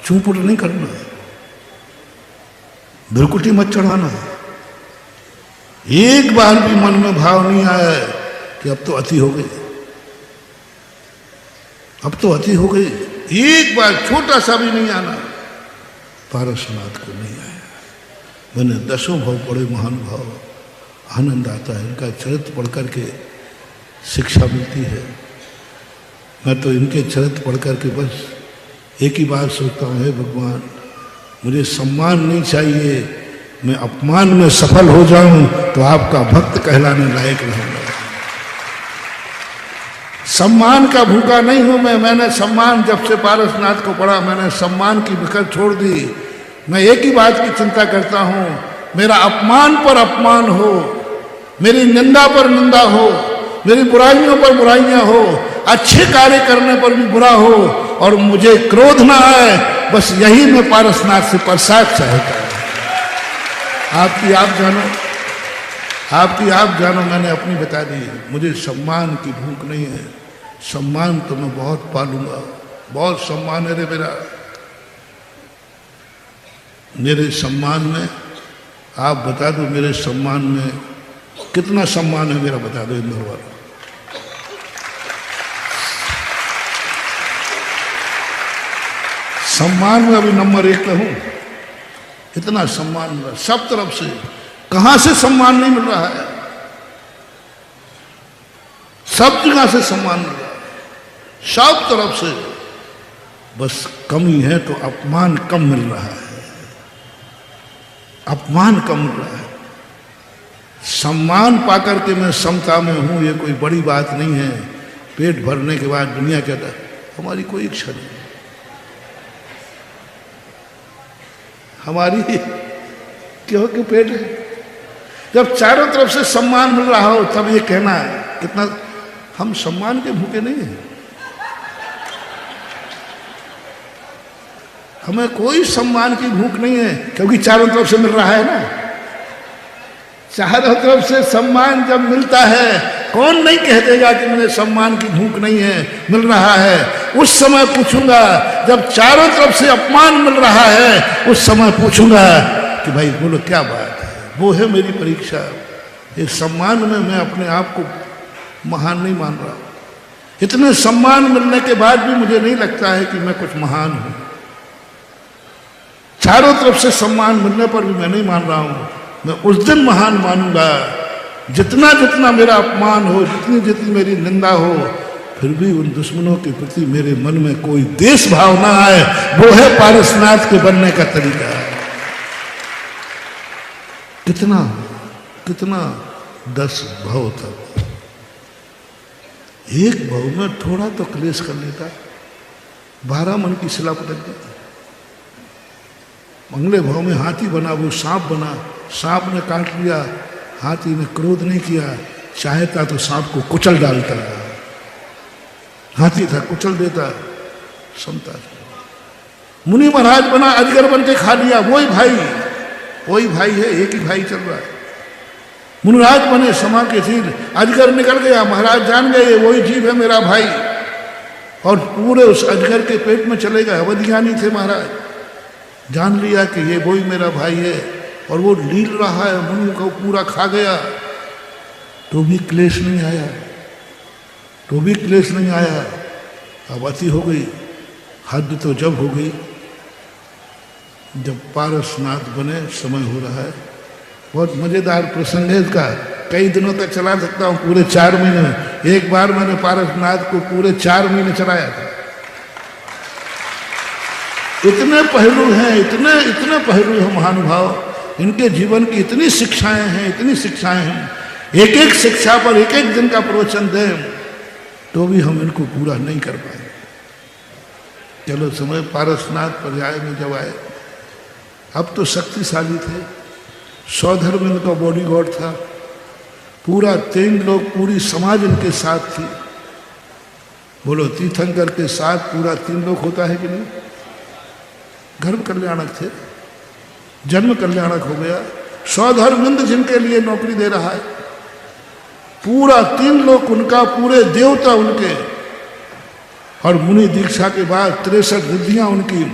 चूपुट नहीं करना, भ्रुकुटी मत चढ़ाना। एक बार भी मन में भाव नहीं आया कि अब तो अति हो गई, अब तो अति हो गई, एक बार छोटा सा भी नहीं आना। पारसनाथ को नहीं आया। मैंने 10 भाव पढ़े, महानुभाव, आनंद आता है। इनका चरित्र पढ़ करके शिक्षा मिलती है। मैं तो इनके चरित्र पढ़ करके बस एक ही बात सोचता हूँ, हे भगवान, मुझे सम्मान नहीं चाहिए, मैं अपमान में सफल हो जाऊं तो आपका भक्त कहलाने लायक रहूंगा। सम्मान का भूखा नहीं हूं मैं। मैंने सम्मान, जब से पारसनाथ को पढ़ा, मैंने सम्मान की बिखर छोड़ दी। मैं एक ही बात की चिंता करता हूं, मेरा अपमान पर अपमान हो, मेरी निंदा पर निंदा हो, मेरी बुराइयों पर बुराइयां हो, अच्छे कार्य करने पर भी बुरा हो और मुझे क्रोध ना आए। बस यही मैं पारसनाथ से प्रसाद चाहता हूं। आपकी आप जानो, आपकी आप जानो, मैंने अपनी बता दी। मुझे सम्मान की भूख नहीं है। सम्मान तो मैं बहुत पालूंगा, बहुत सम्मान है रे मेरा। मेरे सम्मान में, आप बता दो, मेरे सम्मान में कितना सम्मान है मेरा, बता दो इंदौर वालों। सम्मान में अभी नंबर 1 पे हूं। इतना सम्मान मिल रहा सब तरफ से। कहां से सम्मान नहीं मिल रहा है? सब जगह से सम्मान मिल रहा है, सब तरफ से। बस कमी है तो अपमान कम मिल रहा है, अपमान कम मिल रहा है। सम्मान पाकर के मैं समता में हूं, ये कोई बड़ी बात नहीं है। पेट भरने के बाद दुनिया कहता है हमारी कोई इच्छा नहीं, हमारी क्यों कि पेट है। जब चारों तरफ से सम्मान मिल रहा हो तब ये कहना है कितना हम सम्मान के भूखे नहीं हैं। हमें कोई सम्मान की भूख नहीं है, क्योंकि चारों तरफ से मिल रहा है ना। चारों तरफ से सम्मान जब मिलता है, कौन नहीं कह देगा कि मुझे सम्मान की भूख नहीं है, मिल रहा है। उस समय पूछूंगा, जब चारों तरफ से अपमान मिल रहा है, उस समय पूछूंगा कि भाई बोलो क्या बात है। वो है मेरी परीक्षा। इस सम्मान में मैं अपने आप को महान नहीं मान रहा। इतने सम्मान मिलने के बाद भी मुझे नहीं लगता है कि मैं कुछ महान हूं। चारों तरफ से सम्मान मिलने पर भी मैं नहीं मान रहा हूं। मैं उस दिन महान मानूंगा जितना जितना मेरा अपमान हो, जितनी जितनी मेरी निंदा हो, फिर भी उन दुश्मनों के प्रति मेरे मन में कोई देश भाव ना आए। वो है पारसनाथ के बनने का तरीका। कितना कितना 10 भव तक, एक भव में थोड़ा तो क्लेश कर लेता, 12 मन की शिला पटक देता। अगले भाव में हाथी बना, वो सांप बना, सांप ने काट लिया, हाथी ने क्रोध नहीं किया, चाहता तो सांप को कुचल डालता, हाथी था कुचल देता, समता। मुनि महाराज बना, अजगर बन के खा लिया, वही भाई है, एक ही भाई चल रहा है। मुनिराज बने, समा के सील, अजगर निकल गया, महाराज जान गए वही जीव है मेरा भाई, और पूरे उस अजगर के पेट में चले गए। अवधियानी थे महाराज, जान लिया कि ये वही मेरा भाई है, और वो लील रहा है, मुनि को पूरा खा गया, तो भी क्लेश नहीं आया, तो भी क्लेश नहीं आया। अब अति हो गई, हद तो जब हो गई जब पारसनाथ बने। समय हो रहा है, बहुत मजेदार प्रसंग है इसका, कई दिनों तक चला सकता हूँ, पूरे 4 महीने में। एक बार मैंने पारसनाथ को पूरे 4 महीने चलाया था। इतने पहलू हैं, इतने पहलू हैं महानुभाव, इनके जीवन की इतनी शिक्षाएं हैं, इतनी शिक्षाएं हैं। एक एक शिक्षा पर एक एक दिन का प्रवचन दें तो भी हम इनको पूरा नहीं कर पाए। चलो समय पारसनाथ पर्याय में जब आए, अब तो शक्तिशाली थे, सौधर्म इनका बॉडीगार्ड था, पूरा 3 लोग, पूरी समाज इनके साथ थी। बोलो तीर्थंकर के साथ पूरा 3 लोग होता है कि नहीं? धर्म कल्याणक थे, जन्म कल्याणक हो गया, सौधर्मिंद जिनके लिए नौकरी दे रहा है, पूरा 3 लोग उनका, पूरे देवता उनके। और मुनि दीक्षा के बाद 63 रिद्धियां उनकी,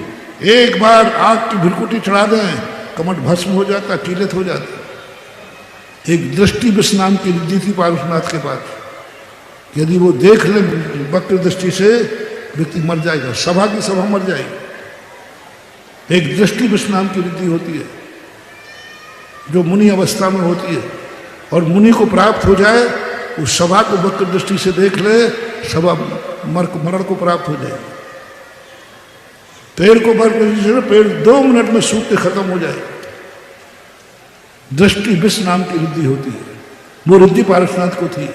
एक बार आग की भिरकुटी चढ़ा दें, कमट भस्म हो जाता, कीलित हो जाता। एक दृष्टि विष नाम की रिद्धि थी पार्श्वनाथ के पास, यदि वो देख ले वक्र दृष्टि से व्यक्ति मर जाएगा, सभा की सभा मर जाएगी। एक दृष्टि विष नाम की रिद्धि होती है जो मुनि अवस्था में होती है, और मुनि को प्राप्त हो जाए, उस सभा को वक्र दृष्टि से देख ले, सभा मरण को प्राप्त हो जाएगी। पेड़ को वक्र दृष्टि से पेड़ 2 मिनट में सूख के खत्म हो जाए। दृष्टि विष नाम की रिद्धि होती है, वो रिद्धि पार्श्वनाथ को थी।